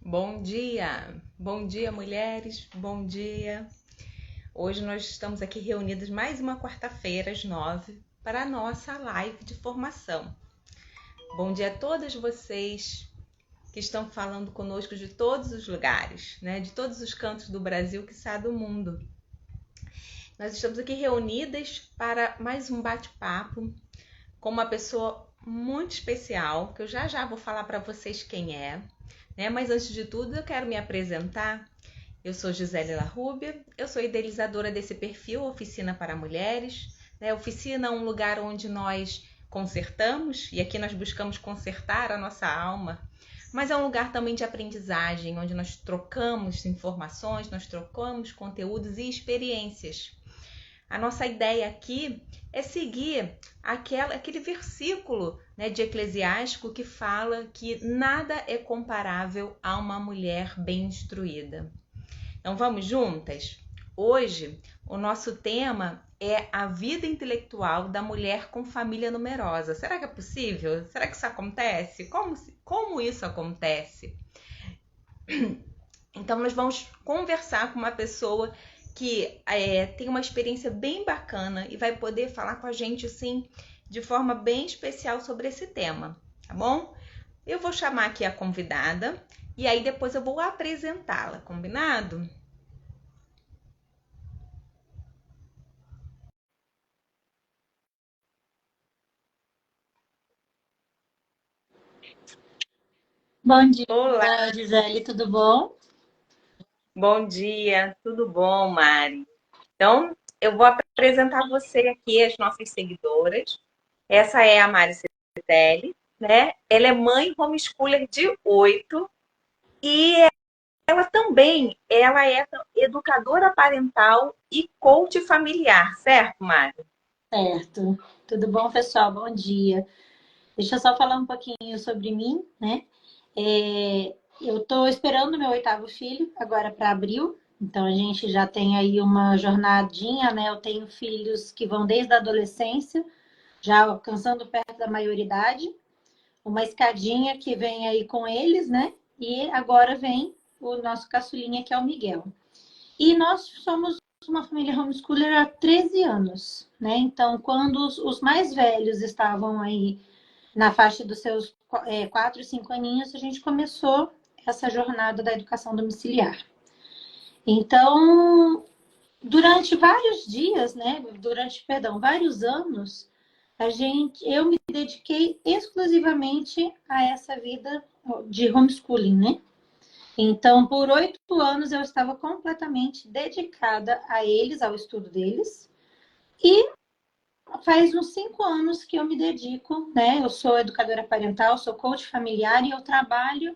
Bom dia, mulheres, bom dia. Hoje nós estamos aqui reunidas mais uma quarta-feira às 9 para a nossa live de formação. Bom dia a todas vocês que estão falando conosco de todos os lugares, né? De todos os cantos do Brasil, quiçá do mundo. Nós estamos aqui reunidas para mais um bate-papo com uma pessoa muito especial, que eu já vou falar para vocês quem é, né? Mas antes de tudo, eu quero me apresentar. Eu sou Gisele Larrubia, eu sou idealizadora desse perfil Oficina para Mulheres. Né? Oficina é um lugar onde nós consertamos, e aqui nós buscamos consertar a nossa alma, mas é um lugar também de aprendizagem, onde nós trocamos informações, nós trocamos conteúdos e experiências. A nossa ideia aqui é seguir aquele versículo, né, de Eclesiástico que fala que nada é comparável a uma mulher bem instruída. Então vamos juntas? Hoje o nosso tema é a vida intelectual da mulher com família numerosa. Será que é possível? Será que isso acontece? Como isso acontece? Então nós vamos conversar com uma pessoa que tem uma experiência bem bacana e vai poder falar com a gente assim, de forma bem especial sobre esse tema, tá bom? Eu vou chamar aqui a convidada e aí depois eu vou apresentá-la, combinado? Bom dia, Olá, Gisele, tudo bom? bom dia, tudo bom, Mari? Então, eu vou apresentar você aqui, as nossas seguidoras. Essa é a Mari Citelli, né? Ela é mãe homeschooler de 8 e ela é educadora parental e coach familiar, certo, Mari? Certo. Tudo bom, pessoal? Bom dia. Deixa eu só falar um pouquinho sobre mim, né? Eu estou esperando meu oitavo filho agora para abril, então a gente já tem aí uma jornadinha, né? Eu tenho filhos que vão desde a adolescência, já alcançando perto da maioridade, uma escadinha que vem aí com eles, né? E agora vem o nosso caçulinha, que é o Miguel. E nós somos uma família homeschooler há 13 anos, né? Então, quando os mais velhos estavam aí na faixa dos seus 4, 5 aninhos, a gente começou essa jornada da educação domiciliar. Então, durante vários dias, né? Vários anos, eu me dediquei exclusivamente a essa vida de homeschooling, né? Então, por 8 anos, eu estava completamente dedicada a eles, ao estudo deles. E faz uns 5 anos que eu me dedico, né? Eu sou educadora parental, sou coach familiar e eu trabalho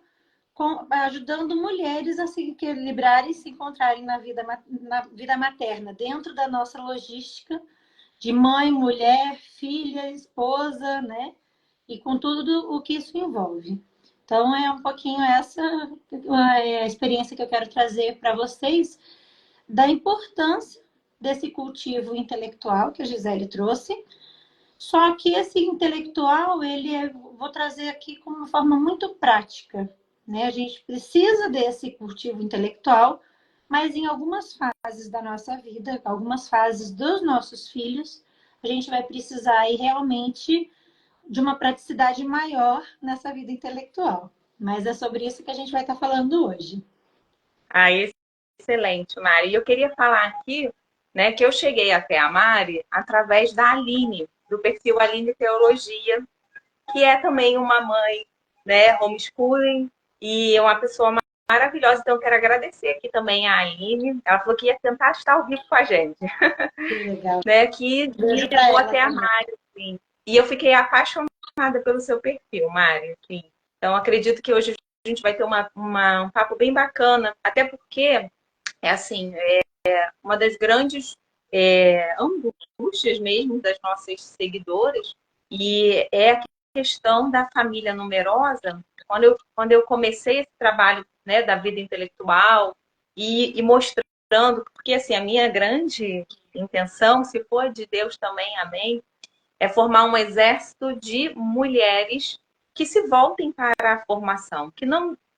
ajudando mulheres a se equilibrarem e se encontrarem na vida materna, dentro da nossa logística de mãe, mulher, filha, esposa, né? E com tudo o que isso envolve. Então, é um pouquinho essa a experiência que eu quero trazer para vocês da importância desse cultivo intelectual que a Gisele trouxe. Só que esse intelectual, vou trazer aqui como uma forma muito prática, né? A gente precisa desse cultivo intelectual, mas em algumas fases da nossa vida, algumas fases dos nossos filhos, a gente vai precisar aí realmente de uma praticidade maior nessa vida intelectual. Mas é sobre isso que a gente vai estar falando hoje. Ah, excelente, Mari. E eu queria falar aqui, né, que eu cheguei até a Mari através da Aline, do perfil Aline Teologia, que é também uma mãe, né, homeschooling, e é uma pessoa maravilhosa. Então, eu quero agradecer aqui também a Aline. Ela falou que ia tentar estar ao vivo com a gente, Que legal. né, que Beijo me para levou ela até a também. Mari, assim. E eu fiquei apaixonada pelo seu perfil, Mari, assim. Então, acredito que hoje a gente vai ter um papo bem bacana, até porque, é assim, uma das grandes angústias mesmo das nossas seguidoras, e é a questão da família numerosa. Quando eu comecei esse trabalho, né, da vida intelectual e mostrando, porque assim, a minha grande intenção, se for de Deus também, amém, é formar um exército de mulheres que se voltem para a formação, que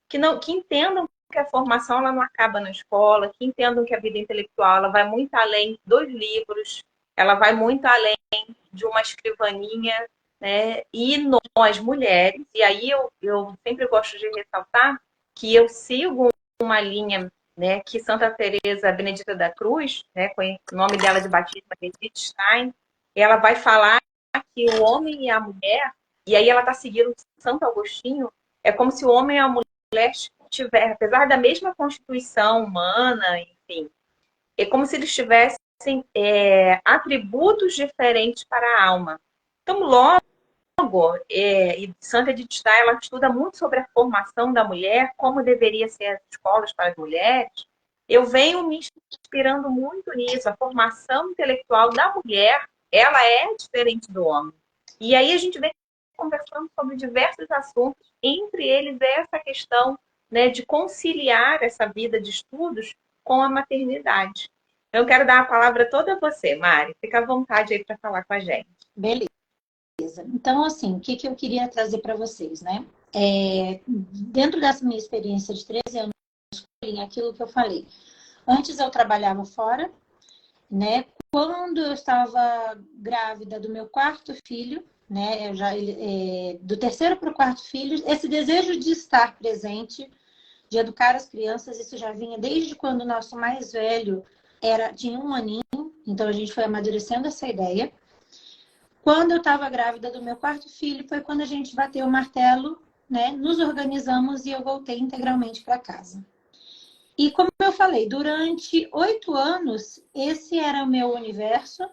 que entendam que a formação ela não acaba na escola, que entendam que a vida intelectual ela vai muito além dos livros, ela vai muito além de uma escrivaninha, né? E nós, mulheres, e aí eu sempre gosto de ressaltar que eu sigo uma linha, né, que Santa Teresa Benedita da Cruz, né, com o nome dela de batismo é Edith Stein, ela vai falar que o homem e a mulher, e aí ela está seguindo Santo Agostinho, é como se o homem e a mulher tiver, apesar da mesma constituição humana, enfim, é como se eles tivessem atributos diferentes para a alma. Então, logo, e Santa Edith Stein, ela estuda muito sobre a formação da mulher, como deveria ser as escolas para as mulheres. Eu venho me inspirando muito nisso. A formação intelectual da mulher, ela é diferente do homem. E aí a gente vem conversando sobre diversos assuntos, entre eles essa questão, né, de conciliar essa vida de estudos com a maternidade. Eu quero dar a palavra toda a você, Mari. Fica à vontade aí para falar com a gente. Beleza. Então, assim, o que eu queria trazer para vocês, né? Dentro dessa minha experiência de 13 anos, aquilo que eu falei. Antes eu trabalhava fora, né? Quando eu estava grávida do meu quarto filho, né? Do terceiro para o quarto filho, esse desejo de estar presente, de educar as crianças, isso já vinha desde quando o nosso mais velho tinha 1 aninho, então a gente foi amadurecendo essa ideia. Quando eu estava grávida do meu quarto filho, foi quando a gente bateu o martelo, né? Nos organizamos e eu voltei integralmente para casa. E como eu falei, durante 8 anos, esse era o meu universo,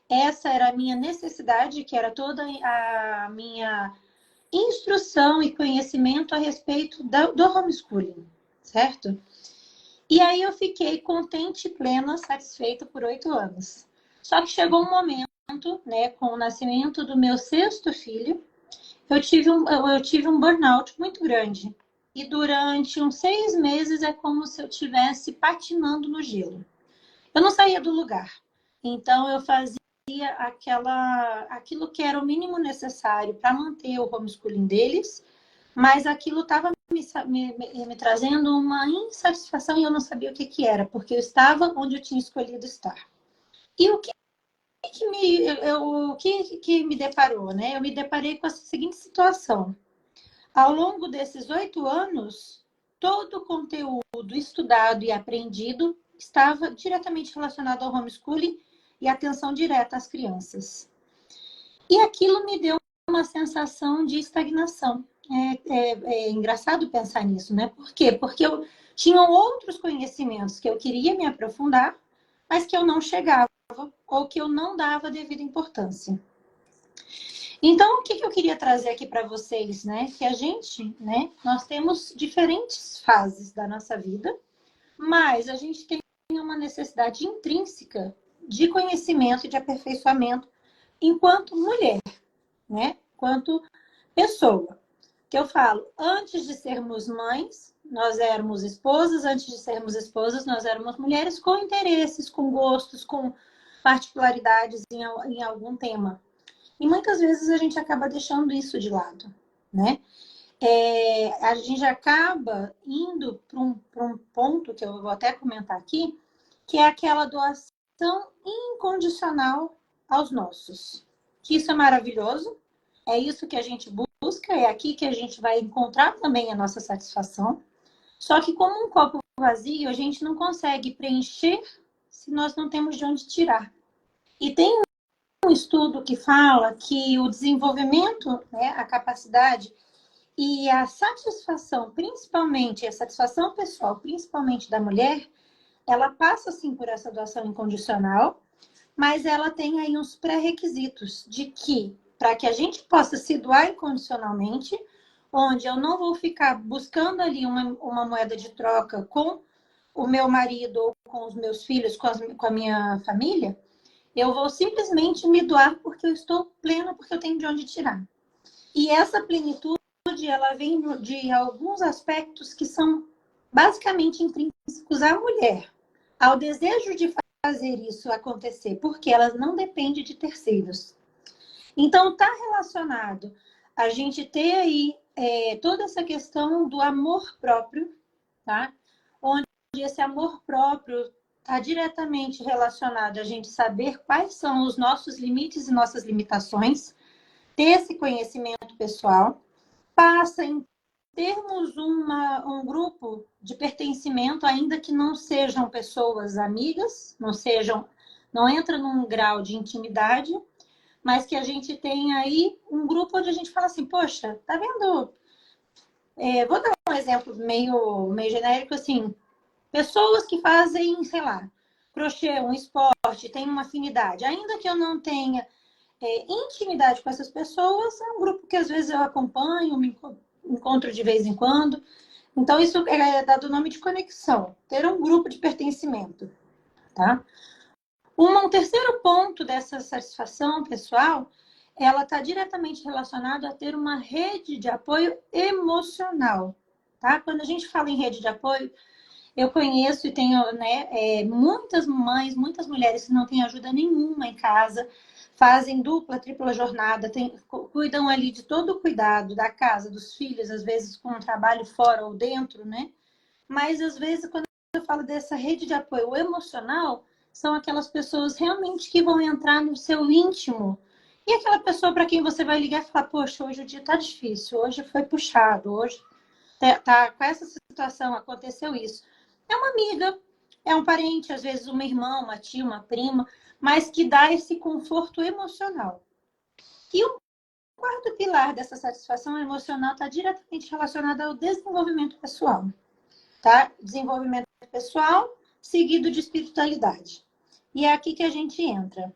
essa era a minha necessidade, que era toda a minha instrução e conhecimento a respeito do homeschooling, certo? E aí eu fiquei contente, plena, satisfeita por 8 anos. Só que chegou um momento, né, com o nascimento do meu 6º filho, eu tive um burnout muito grande. E durante uns 6 meses é como se eu estivesse patinando no gelo. Eu não saía do lugar. Então eu fazia aquilo que era o mínimo necessário para manter o homeschooling deles, mas aquilo estava me trazendo uma insatisfação e eu não sabia o que era, porque eu estava onde eu tinha escolhido estar. E o que me deparou, né? Eu me deparei com essa seguinte situação. Ao longo desses 8 anos, todo o conteúdo estudado e aprendido estava diretamente relacionado ao homeschooling e atenção direta às crianças. E aquilo me deu uma sensação de estagnação. É engraçado pensar nisso, né? Por quê? Porque eu tinha outros conhecimentos que eu queria me aprofundar, mas que eu não chegava ou que eu não dava devida importância. Então, o que eu queria trazer aqui para vocês, né? Que a gente, né? Nós temos diferentes fases da nossa vida, mas a gente tem uma necessidade intrínseca de conhecimento e de aperfeiçoamento enquanto mulher, né? Enquanto pessoa. Que eu falo, antes de sermos mães, nós éramos esposas, antes de sermos esposas, nós éramos mulheres com interesses, com gostos, com particularidades em algum tema. E muitas vezes a gente acaba deixando isso de lado, né? A gente acaba indo para um ponto que eu vou até comentar aqui, que é aquela doação incondicional aos nossos. Que isso é maravilhoso, é isso que a gente busca, é aqui que a gente vai encontrar também a nossa satisfação. Só que como um copo vazio, a gente não consegue preencher se nós não temos de onde tirar. E tem um estudo que fala que o desenvolvimento, né, a capacidade e a satisfação, principalmente a satisfação pessoal, principalmente da mulher, ela passa sim por essa doação incondicional, mas ela tem aí uns pré-requisitos de que, para que a gente possa se doar incondicionalmente, onde eu não vou ficar buscando ali uma moeda de troca com o meu marido ou com os meus filhos, com a minha família, eu vou simplesmente me doar porque eu estou plena, porque eu tenho de onde tirar. E essa plenitude, ela vem de alguns aspectos que são basicamente intrínsecos à mulher, ao desejo de fazer isso acontecer, porque ela não depende de terceiros. Então, está relacionado a gente ter aí toda essa questão do amor próprio, tá? Onde esse amor próprio está diretamente relacionado a gente saber quais são os nossos limites e nossas limitações, ter esse conhecimento pessoal, passa em termos um grupo de pertencimento, ainda que não sejam pessoas amigas, não entra num grau de intimidade, mas que a gente tem aí um grupo onde a gente fala assim, poxa, tá vendo? Vou dar um exemplo meio genérico, assim, pessoas que fazem, sei lá, crochê, um esporte, tem uma afinidade. Ainda que eu não tenha intimidade com essas pessoas, é um grupo que às vezes eu acompanho, me encontro de vez em quando. Então, isso é dado o nome de conexão, ter um grupo de pertencimento, tá? Um terceiro ponto dessa satisfação pessoal, ela está diretamente relacionada a ter uma rede de apoio emocional, tá? Quando a gente fala em rede de apoio, eu conheço e tenho, né, muitas mães, muitas mulheres que não têm ajuda nenhuma em casa, fazem dupla, tripla jornada, cuidam ali de todo o cuidado da casa, dos filhos, às vezes com um trabalho fora ou dentro, né? Mas às vezes, quando eu falo dessa rede de apoio emocional, são aquelas pessoas realmente que vão entrar no seu íntimo. E aquela pessoa para quem você vai ligar e falar, poxa, hoje o dia tá difícil, hoje foi puxado, hoje tá com essa situação, aconteceu isso. É uma amiga, é um parente, às vezes uma irmã, uma tia, uma prima, mas que dá esse conforto emocional. E o quarto pilar dessa satisfação emocional está diretamente relacionado ao desenvolvimento pessoal, tá? Desenvolvimento pessoal seguido de espiritualidade. E é aqui que a gente entra.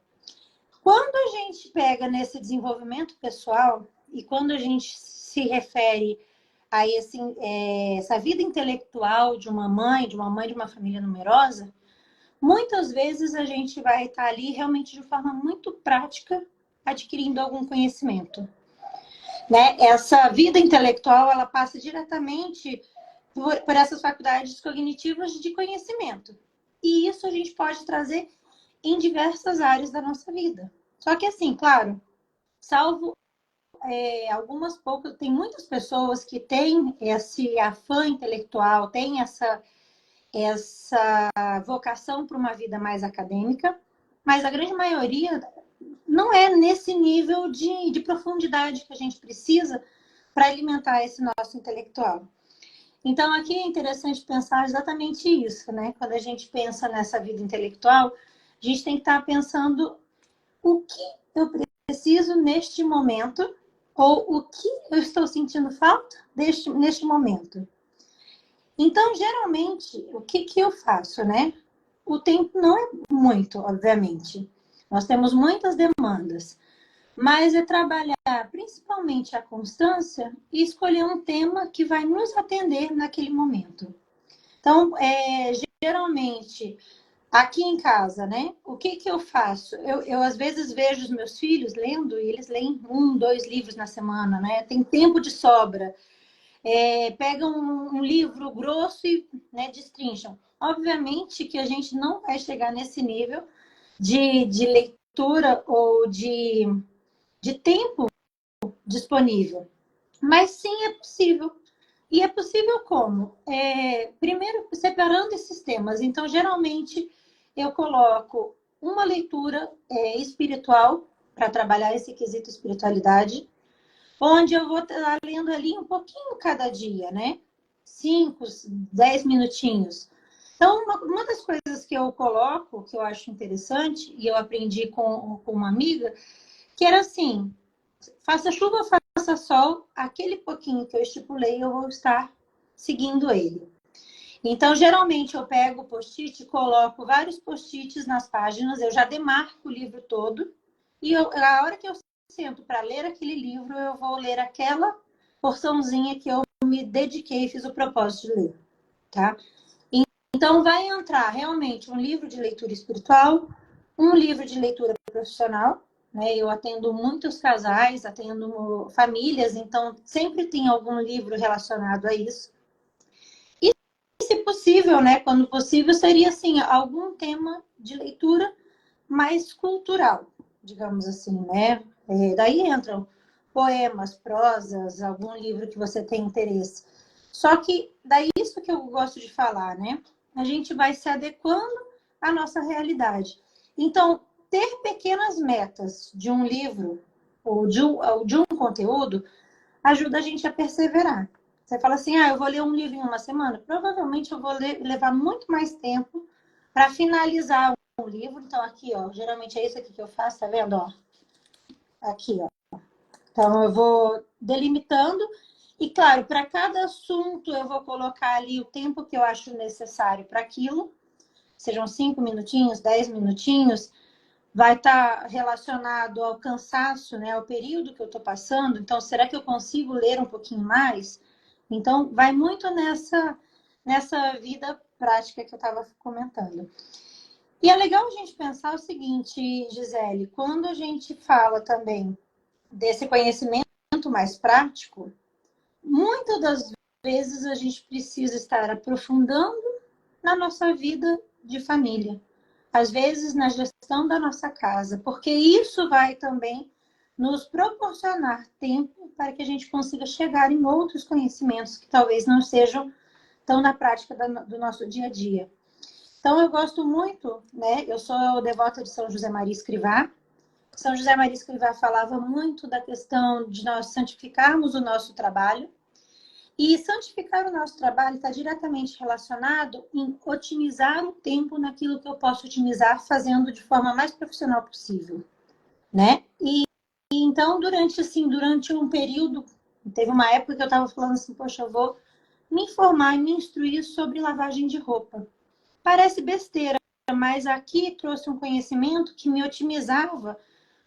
Quando a gente pega nesse desenvolvimento pessoal e quando a gente se refere a essa vida intelectual de uma mãe, de uma família numerosa, muitas vezes a gente vai estar ali realmente de forma muito prática adquirindo algum conhecimento, né? Essa vida intelectual, ela passa diretamente por essas faculdades cognitivas de conhecimento. E isso a gente pode trazer em diversas áreas da nossa vida. Só que assim, claro, salvo algumas poucas, tem muitas pessoas que têm esse afã intelectual, têm essa vocação para uma vida mais acadêmica, mas a grande maioria não é nesse nível de profundidade que a gente precisa para alimentar esse nosso intelectual. Então, aqui é interessante pensar exatamente isso, né? Quando a gente pensa nessa vida intelectual, a gente tem que estar pensando o que eu preciso neste momento ou o que eu estou sentindo falta neste momento. Então, geralmente, o que eu faço, né? O tempo não é muito, obviamente. Nós temos muitas demandas, mas é trabalhar principalmente a constância e escolher um tema que vai nos atender naquele momento. Então, geralmente, aqui em casa, né? O que eu faço? Eu às vezes vejo os meus filhos lendo e eles leem 1, 2 livros na semana, né? Tem tempo de sobra. Pegam um livro grosso e, né, destrincham. Obviamente que a gente não vai chegar nesse nível de leitura ou de tempo disponível. Mas sim, é possível. E é possível como? Primeiro, separando esses temas. Então, geralmente, eu coloco uma leitura espiritual para trabalhar esse quesito espiritualidade, onde eu vou estar lendo ali um pouquinho cada dia, né? 5, 10 minutinhos. Então, uma das coisas que eu coloco, que eu acho interessante, e eu aprendi com uma amiga, que era assim, faça chuva, faça sol, aquele pouquinho que eu estipulei, eu vou estar seguindo ele. Então, geralmente, eu pego o post-it, coloco vários post-its nas páginas, eu já demarco o livro todo, e a hora que eu sento para ler aquele livro, eu vou ler aquela porçãozinha que eu me dediquei e fiz o propósito de ler, tá? Então, vai entrar realmente um livro de leitura espiritual, um livro de leitura profissional, né? Eu atendo muitos casais, atendo famílias, então sempre tem algum livro relacionado a isso. E, se possível, né? Quando possível, seria assim, algum tema de leitura mais cultural, digamos assim, né? Daí entram poemas, prosas, algum livro que você tem interesse. Só que daí isso que eu gosto de falar, né? A gente vai se adequando à nossa realidade. Então, ter pequenas metas de um livro ou de um conteúdo ajuda a gente a perseverar. Você fala assim, eu vou ler um livro em uma semana. Provavelmente eu vou levar muito mais tempo para finalizar um livro. Então, aqui, ó, geralmente é isso aqui que eu faço, tá vendo? Ó, aqui, ó. Então, eu vou delimitando. E, claro, para cada assunto, eu vou colocar ali o tempo que eu acho necessário para aquilo. Sejam 5 minutinhos, 10 minutinhos. Vai estar relacionado ao cansaço, né? Ao período que eu estou passando. Então, será que eu consigo ler um pouquinho mais? Então, vai muito nessa vida prática que eu estava comentando. E é legal a gente pensar o seguinte, Gisele, quando a gente fala também desse conhecimento mais prático, muitas das vezes a gente precisa estar aprofundando na nossa vida de família, às vezes na gestão da nossa casa, porque isso vai também nos proporcionar tempo para que a gente consiga chegar em outros conhecimentos que talvez não sejam tão na prática do nosso dia a dia. Então, eu gosto muito, né? Eu sou devota de São José Maria Escrivá. São José Maria Escrivá falava muito da questão de nós santificarmos o nosso trabalho. E santificar o nosso trabalho está diretamente relacionado em otimizar o tempo naquilo que eu posso otimizar fazendo de forma mais profissional possível, né? E então, durante um período, teve uma época que eu estava falando assim, poxa, eu vou me informar e me instruir sobre lavagem de roupa. Parece besteira, mas aqui trouxe um conhecimento que me otimizava.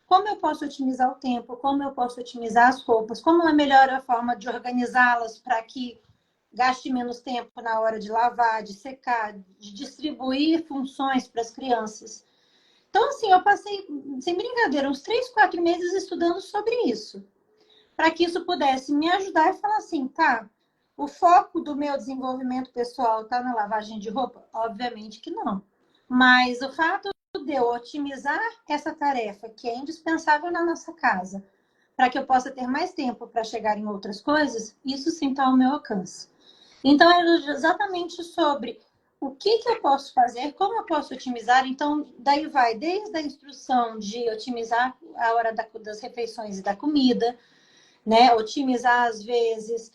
Como eu posso otimizar o tempo? Como eu posso otimizar as roupas? Como é melhor a forma de organizá-las para que gaste menos tempo na hora de lavar, de secar, de distribuir funções para as crianças? Então, assim, eu passei, sem brincadeira, uns 3, 4 meses estudando sobre isso, para que isso pudesse me ajudar e falar assim, tá, o foco do meu desenvolvimento pessoal está na lavagem de roupa? Obviamente que não. Mas o fato de eu otimizar essa tarefa, que é indispensável na nossa casa, para que eu possa ter mais tempo para chegar em outras coisas, isso sim está ao meu alcance. Então, é exatamente sobre o que eu posso fazer, como eu posso otimizar. Então, daí vai desde a instrução de otimizar a hora das refeições e da comida, né? Otimizar, às vezes,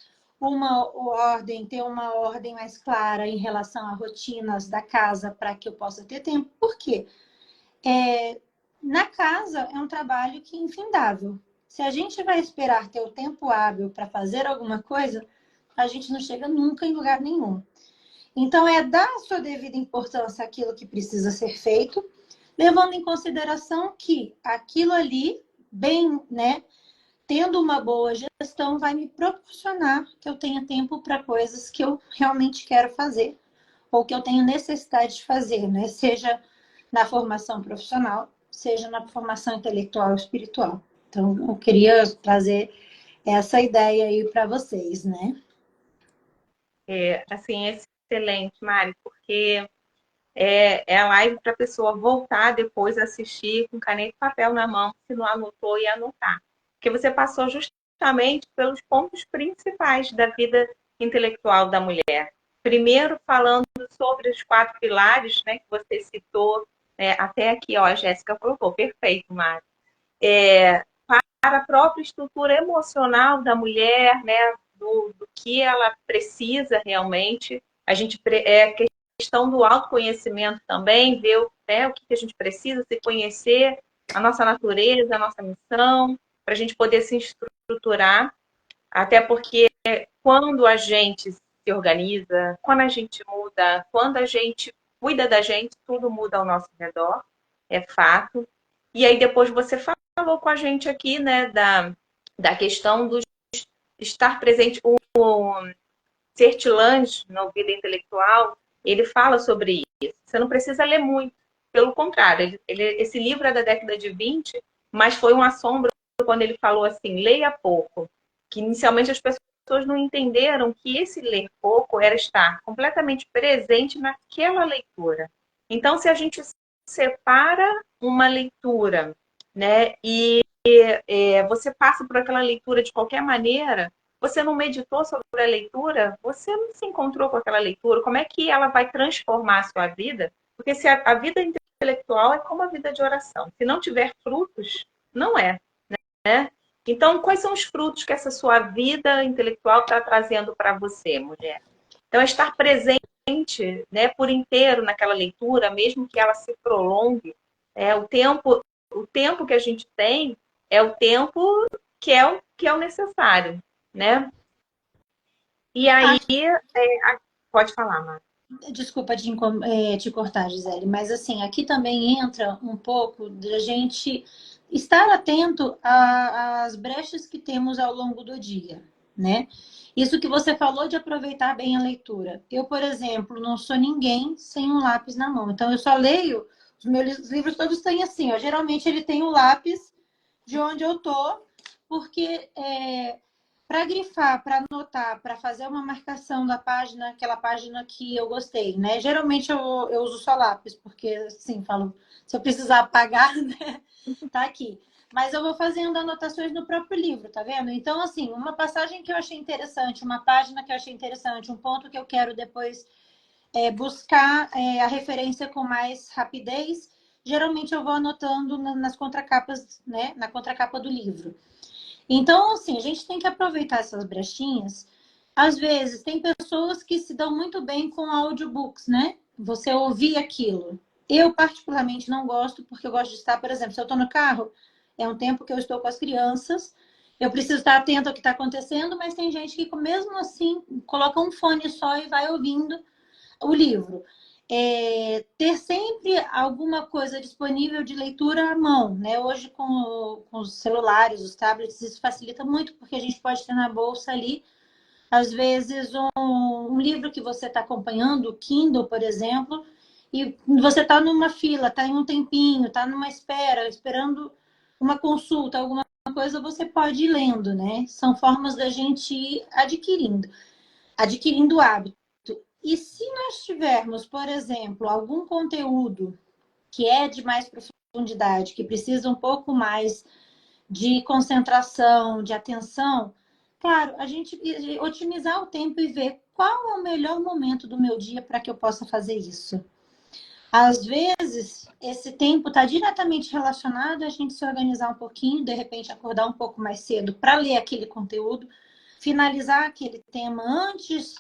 ter uma ordem mais clara em relação a rotinas da casa para que eu possa ter tempo. Por quê? Na casa é um trabalho que é infindável. Se a gente vai esperar ter o tempo hábil para fazer alguma coisa, a gente não chega nunca em lugar nenhum. Então, é dar a sua devida importância àquilo que precisa ser feito, levando em consideração que aquilo ali, bem, né, tendo uma boa gestão, vai me proporcionar que eu tenha tempo para coisas que eu realmente quero fazer, ou que eu tenho necessidade de fazer, né? Seja na formação profissional, seja na formação intelectual ou espiritual. Então, eu queria trazer essa ideia aí para vocês, né? Assim, excelente, Mari, porque é a live para a pessoa voltar depois a assistir com caneta e papel na mão, se não anotou e anotar. Porque você passou justamente pelos pontos principais da vida intelectual da mulher. Primeiro, falando sobre os 4 pilares, né, que você citou, até aqui, ó, a Jéssica colocou, perfeito, Mari. Para a própria estrutura emocional da mulher, né, do que ela precisa realmente. A gente questão do autoconhecimento também, ver o que a gente precisa, se conhecer a nossa natureza, a nossa missão, para a gente poder se estruturar. Até porque quando a gente se organiza, quando a gente muda, quando a gente cuida da gente, tudo muda ao nosso redor, é fato. E aí depois você falou com a gente aqui, né, da questão do estar presente. O Sertilange, na vida intelectual, ele fala sobre isso. Você não precisa ler muito, pelo contrário, esse livro é da década de 20, mas foi um assombro quando ele falou assim, leia pouco, que inicialmente as pessoas não entenderam que esse ler pouco era estar completamente presente naquela leitura. Então, se a gente separa uma leitura, né, e você passa por aquela leitura de qualquer maneira, você não meditou sobre a leitura, você não se encontrou com aquela leitura, como é que ela vai transformar a sua vida? Porque se a vida intelectual é como a vida de oração, se não tiver frutos, não é, né? Então, quais são os frutos que essa sua vida intelectual está trazendo para você, mulher? Então, é estar presente, né, por inteiro naquela leitura, mesmo que ela se prolongue, o tempo que a gente tem é o tempo que é o necessário, né? E aí, pode falar, Mara. Desculpa te cortar, Gisele, mas assim, aqui também entra um pouco da gente estar atento às brechas que temos ao longo do dia, né? Isso que você falou de aproveitar bem a leitura. Eu, por exemplo, não sou ninguém sem um lápis na mão. Então, eu só leio, os meus livros todos têm assim, ó. Geralmente ele tem o lápis de onde eu tô, porque para grifar, para anotar, para fazer uma marcação da página, aquela página que eu gostei, né? Geralmente eu uso só lápis, porque assim, falo, se eu precisar apagar, né? Tá aqui. Mas eu vou fazendo anotações no próprio livro, tá vendo? Então, assim, uma passagem que eu achei interessante, uma página que eu achei interessante, um ponto que eu quero depois buscar a referência com mais rapidez, geralmente eu vou anotando nas contracapas, né? Na contracapa do livro. Então, assim, a gente tem que aproveitar essas brechinhas. Às vezes, tem pessoas que se dão muito bem com audiobooks, né? Você ouvir aquilo. Eu, particularmente, não gosto, porque eu gosto de estar, por exemplo, se eu estou no carro, é um tempo que eu estou com as crianças, eu preciso estar atento ao que está acontecendo, mas tem gente que, mesmo assim, coloca um fone só e vai ouvindo o livro. Ter sempre alguma coisa disponível de leitura à mão, né? Hoje com os celulares, os tablets, isso facilita muito, porque a gente pode ter na bolsa ali, às vezes, um livro que você está acompanhando, o Kindle, por exemplo, e você está numa fila, está em um tempinho, está numa espera, esperando uma consulta, alguma coisa, você pode ir lendo, né? São formas da gente ir adquirindo hábito. E se nós tivermos, por exemplo, algum conteúdo que é de mais profundidade, que precisa um pouco mais de concentração, de atenção, claro, a gente otimizar o tempo e ver qual é o melhor momento do meu dia para que eu possa fazer isso. Às vezes, esse tempo está diretamente relacionado a gente se organizar um pouquinho, de repente acordar um pouco mais cedo para ler aquele conteúdo, finalizar aquele tema antes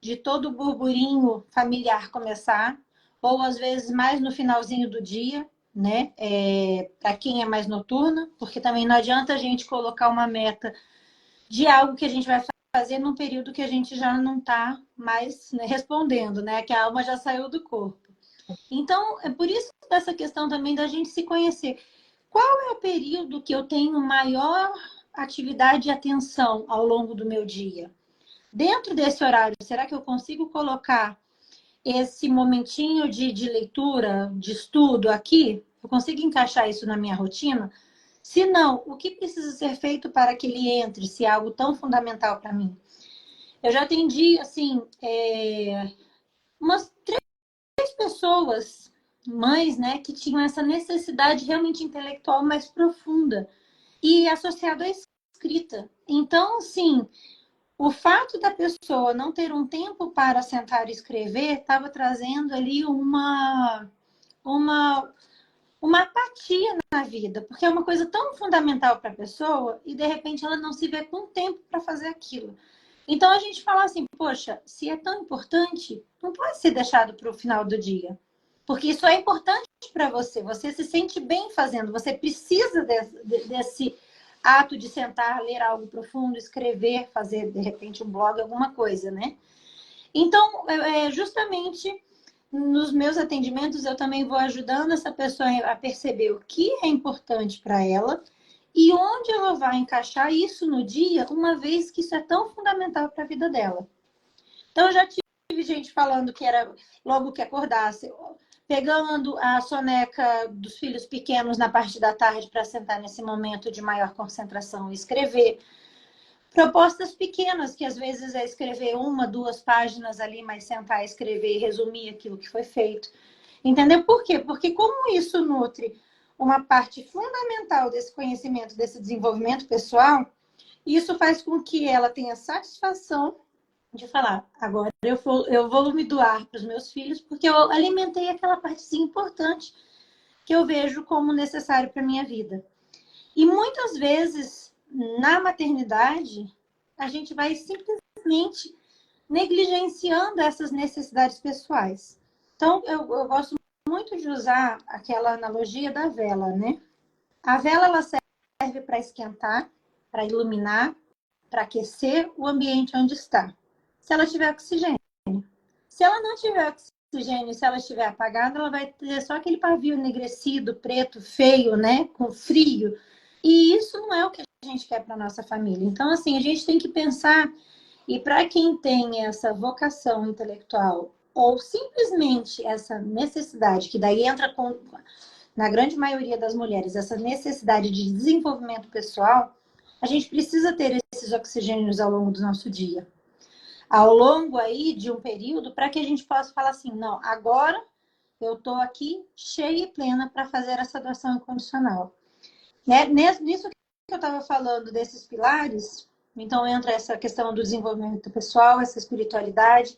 de todo o burburinho familiar começar, ou às vezes mais no finalzinho do dia, né? Para quem é mais noturna, porque também não adianta a gente colocar uma meta de algo que a gente vai fazer num período que a gente já não está mais, né, respondendo, né? Que a alma já saiu do corpo. Então, é por isso essa questão também da gente se conhecer. Qual é o período que eu tenho maior atividade e atenção ao longo do meu dia? Dentro desse horário, será que eu consigo colocar esse momentinho de leitura, de estudo aqui? Eu consigo encaixar isso na minha rotina? Se não, o que precisa ser feito para que ele entre, se é algo tão fundamental para mim? Eu já atendi, assim, umas 3 pessoas, mães, né, que tinham essa necessidade realmente intelectual mais profunda e associado à escrita. Então, assim, o fato da pessoa não ter um tempo para sentar e escrever estava trazendo ali uma, uma apatia na vida, porque é uma coisa tão fundamental para a pessoa e de repente ela não se vê com tempo para fazer aquilo. Então a gente fala assim, poxa, se é tão importante, não pode ser deixado para o final do dia. Porque isso é importante para você, você se sente bem fazendo, você precisa desse ato de sentar, ler algo profundo, escrever, fazer, de repente, um blog, alguma coisa, né? Então, justamente nos meus atendimentos, eu também vou ajudando essa pessoa a perceber o que é importante para ela e onde ela vai encaixar isso no dia, uma vez que isso é tão fundamental para a vida dela. Então, eu já tive gente falando que era logo que acordasse, pegando a soneca dos filhos pequenos na parte da tarde para sentar nesse momento de maior concentração e escrever. Propostas pequenas, que às vezes é escrever 1, 2 páginas ali, mas sentar, escrever e resumir aquilo que foi feito. Entendeu? Por quê? Porque como isso nutre uma parte fundamental desse conhecimento, desse desenvolvimento pessoal, isso faz com que ela tenha satisfação de falar, agora eu vou me doar para os meus filhos, porque eu alimentei aquela partezinha importante que eu vejo como necessário para a minha vida. E muitas vezes, na maternidade, a gente vai simplesmente negligenciando essas necessidades pessoais. Então, eu gosto muito de usar aquela analogia da vela, né? A vela, ela serve para esquentar, para iluminar, para aquecer o ambiente onde está. Se ela tiver oxigênio. Se ela não tiver oxigênio, se ela estiver apagada, ela vai ter só aquele pavio enegrecido, preto, feio, né? Com frio. E isso não é o que a gente quer para nossa família. Então, assim, a gente tem que pensar, e para quem tem essa vocação intelectual, ou simplesmente essa necessidade, que daí entra na grande maioria das mulheres, essa necessidade de desenvolvimento pessoal, a gente precisa ter esses oxigênios ao longo do nosso dia. Ao longo aí de um período, para que a gente possa falar assim, não, agora eu estou aqui cheia e plena para fazer essa doação incondicional. Né? Nisso que eu estava falando desses pilares, então entra essa questão do desenvolvimento pessoal, essa espiritualidade,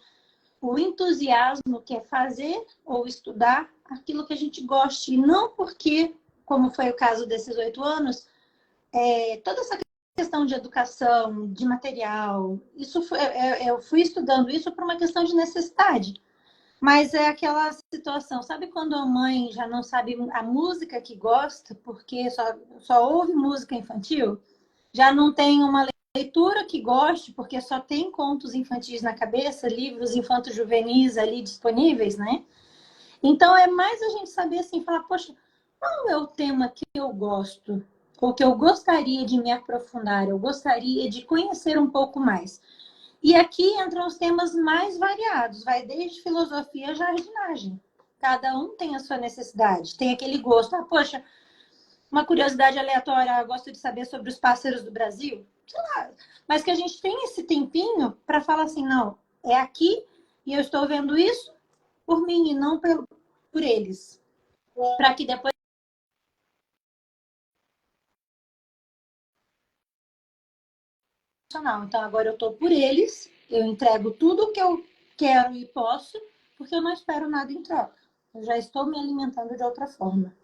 o entusiasmo que é fazer ou estudar aquilo que a gente goste, e não porque, como foi o caso desses 8 anos, toda essa questão de educação, de material, eu fui estudando isso por uma questão de necessidade. Mas é aquela situação, sabe quando a mãe já não sabe a música que gosta, porque só ouve música infantil? Já não tem uma leitura que goste, porque só tem contos infantis na cabeça, livros infanto-juvenis ali disponíveis, né? Então é mais a gente saber assim, falar, poxa, qual é o tema que eu gosto? Ou que eu gostaria de me aprofundar, eu gostaria de conhecer um pouco mais. E aqui entram os temas mais variados, vai desde filosofia a jardinagem. Cada um tem a sua necessidade, tem aquele gosto. Ah, poxa, uma curiosidade aleatória, eu gosto de saber sobre os pássaros do Brasil. Sei lá, mas que a gente tem esse tempinho para falar assim, não, é aqui e eu estou vendo isso por mim e não por eles. Para que depois... Então, agora eu estou por eles, eu entrego tudo o que eu quero e posso, porque eu não espero nada em troca. Eu já estou me alimentando de outra forma.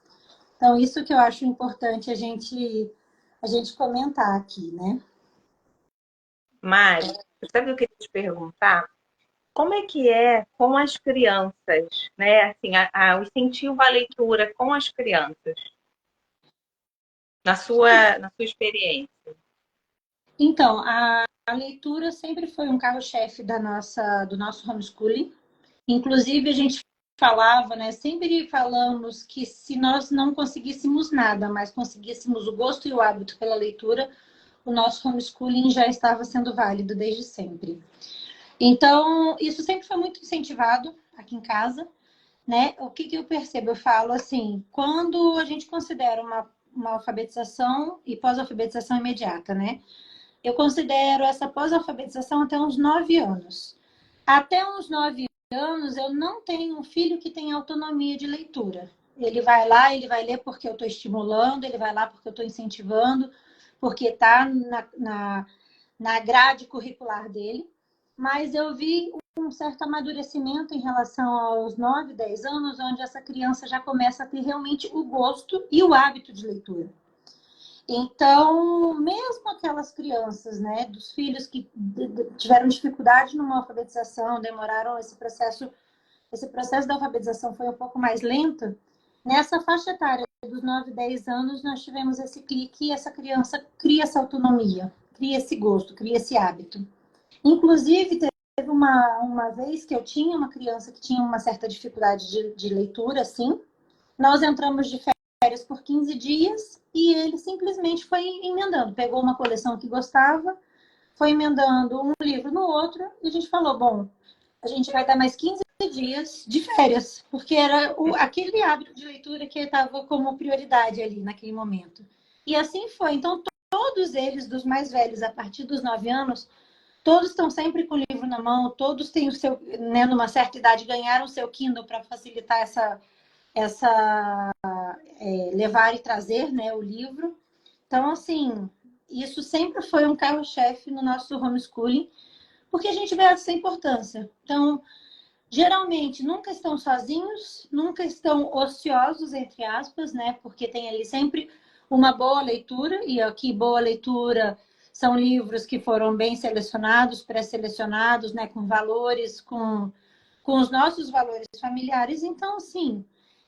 Então, isso que eu acho importante a gente comentar aqui, né? Mari, sabe o que eu queria te perguntar? Como é que é com as crianças, né? Assim, o incentivo à leitura com as crianças, na sua experiência. Então, a leitura sempre foi um carro-chefe do nosso homeschooling. Inclusive, a gente falava, né? Sempre falamos que se nós não conseguíssemos nada, mas conseguíssemos o gosto e o hábito pela leitura, o nosso homeschooling já estava sendo válido desde sempre. Então, isso sempre foi muito incentivado aqui em casa, né? O que eu percebo? Eu falo assim, quando a gente considera uma alfabetização e pós-alfabetização imediata, né? Eu considero essa pós-alfabetização até uns 9 anos. Até uns 9 anos, eu não tenho um filho que tenha autonomia de leitura. Ele vai lá, ele vai ler porque eu estou estimulando, ele vai lá porque eu estou incentivando, porque está na grade curricular dele. Mas eu vi um certo amadurecimento em relação aos 9, 10 anos, onde essa criança já começa a ter realmente o gosto e o hábito de leitura. Então, mesmo aquelas crianças, né, dos filhos que tiveram dificuldade numa alfabetização, demoraram esse processo da alfabetização foi um pouco mais lento, nessa faixa etária dos 9, 10 anos, nós tivemos esse clique e essa criança cria essa autonomia, cria esse gosto, cria esse hábito. Inclusive, teve uma vez que eu tinha uma criança que tinha uma certa dificuldade de leitura, assim, nós entramos de férias por 15 dias e ele simplesmente foi emendando. Pegou uma coleção que gostava, foi emendando um livro no outro e a gente falou, bom, a gente vai dar mais 15 dias de férias, porque era aquele hábito de leitura que estava como prioridade ali naquele momento. E assim foi. Então, todos eles, dos mais velhos, a partir dos 9 anos, todos estão sempre com o livro na mão, todos têm o seu, né, numa certa idade, ganharam o seu Kindle para facilitar levar e trazer, né, o livro. Então, assim, isso sempre foi um carro-chefe no nosso homeschooling, porque a gente vê essa importância. Então, geralmente, nunca estão sozinhos, nunca estão ociosos, entre aspas, né? Porque tem ali sempre uma boa leitura, e aqui boa leitura são livros que foram bem selecionados, pré-selecionados, né? Com valores, com os nossos valores familiares. Então, assim,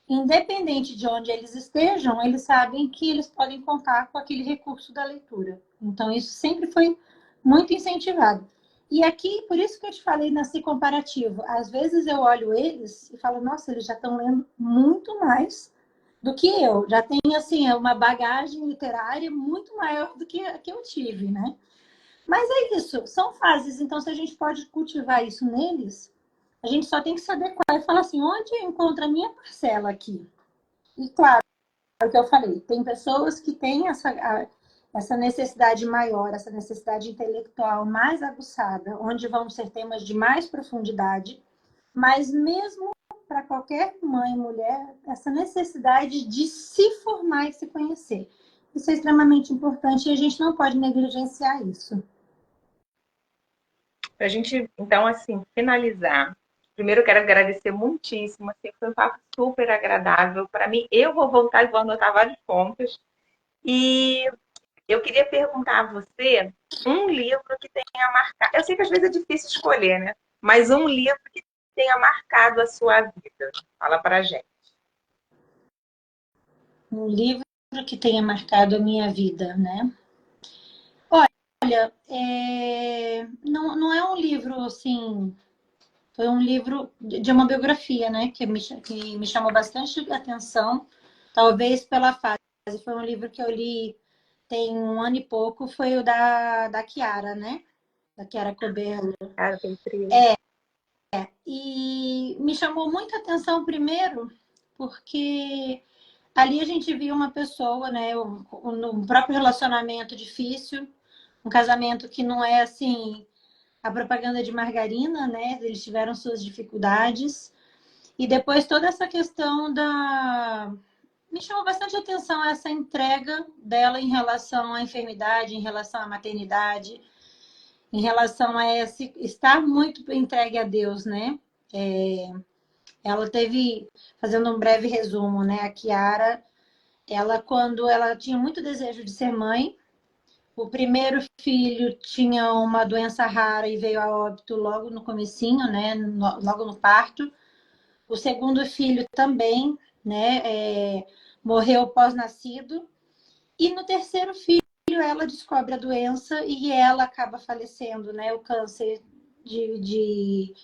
independente de onde eles estejam, eles sabem que eles podem contar com aquele recurso da leitura. Então, isso sempre foi muito incentivado. E aqui, por isso que eu te falei nesse comparativo, às vezes eu olho eles e falo, nossa, eles já estão lendo muito mais do que eu. Já tem, assim, uma bagagem literária muito maior do que a que eu tive, né? Mas é isso, são fases. Então, se a gente pode cultivar isso neles, a gente só tem que se adequar e falar assim, onde eu encontro a minha parcela aqui? E claro, é o que eu falei, tem pessoas que têm essa necessidade maior, essa necessidade intelectual mais aguçada, onde vão ser temas de mais profundidade, mas mesmo para qualquer mãe e mulher, essa necessidade de se formar e se conhecer. Isso é extremamente importante e a gente não pode negligenciar isso. Para a gente, então, assim, finalizar, primeiro eu quero agradecer muitíssimo, assim, foi um papo super agradável. Para mim, eu vou voltar e vou anotar vários pontos. E eu queria perguntar a você um livro que tenha marcado. Eu sei que às vezes é difícil escolher, né? Mas um livro que tenha marcado a sua vida. Fala pra gente. Um livro que tenha marcado a minha vida, né? Olha, não é um livro assim. Foi um livro de uma biografia, né? Que me chamou bastante atenção, talvez pela fase. Foi um livro que eu li tem um ano e pouco, foi o da Chiara, né? Da Chiara Cobello. Cara, tem trilha. E me chamou muita atenção, primeiro, porque ali a gente viu uma pessoa, né? No próprio relacionamento difícil, um casamento que não é assim a propaganda de margarina, né? Eles tiveram suas dificuldades. E depois toda essa questão da. Me chamou bastante atenção essa entrega dela em relação à enfermidade, em relação à maternidade, em relação a esse estar muito entregue a Deus, né? Ela teve, fazendo um breve resumo, né? A Chiara, ela quando ela tinha muito desejo de ser mãe, o primeiro filho tinha uma doença rara e veio a óbito logo no comecinho, né? Logo no parto. O segundo filho também, né? Morreu pós-nascido. E no terceiro filho, ela descobre a doença e ela acaba falecendo, né? O câncer de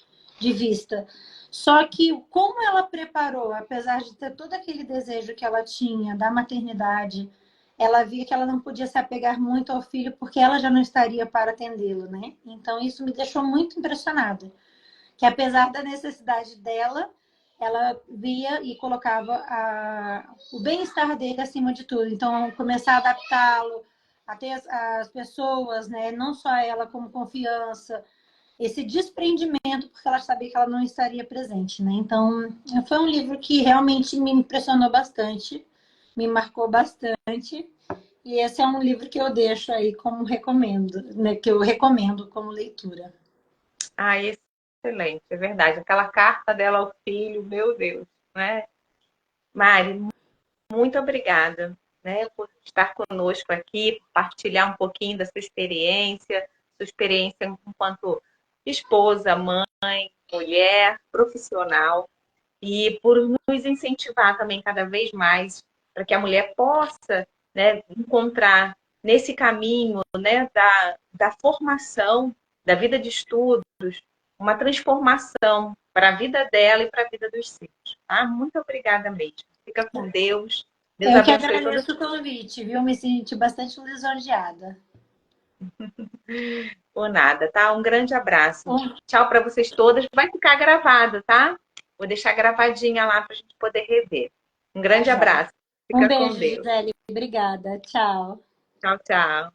vista. Só que como ela preparou, apesar de ter todo aquele desejo que ela tinha da maternidade, ela via que ela não podia se apegar muito ao filho porque ela já não estaria para atendê-lo, né? Então isso me deixou muito impressionada, que apesar da necessidade dela, ela via e colocava o bem-estar dele acima de tudo. Então, começar a adaptá-lo, a ter as pessoas, né? Não só ela como confiança, esse desprendimento, porque ela sabia que ela não estaria presente, né? Então, foi um livro que realmente me impressionou bastante, me marcou bastante. E esse é um livro que eu deixo aí como recomendo, né? Que eu recomendo como leitura. Ah, excelente, é verdade. Aquela carta dela ao filho, meu Deus, né? Mari, muito obrigada, né, por estar conosco aqui, por partilhar um pouquinho da sua experiência enquanto esposa, mãe, mulher, profissional, e por nos incentivar também cada vez mais para que a mulher possa, né, encontrar nesse caminho, né, da formação, da vida de estudos, uma transformação para a vida dela e para a vida dos seus. Tá? Muito obrigada mesmo. Fica com Deus. Deus Eu que abençoe todas. agradeço o convite, viu? Me senti bastante lisonjeada. Por nada, tá? Um grande abraço. Um, Tchau para vocês todas. Vai ficar gravado, tá? Vou deixar gravadinha lá para a gente poder rever. Um grande abraço. um Fica com beijo, Deus. Gisele. Obrigada. Tchau. Tchau, tchau.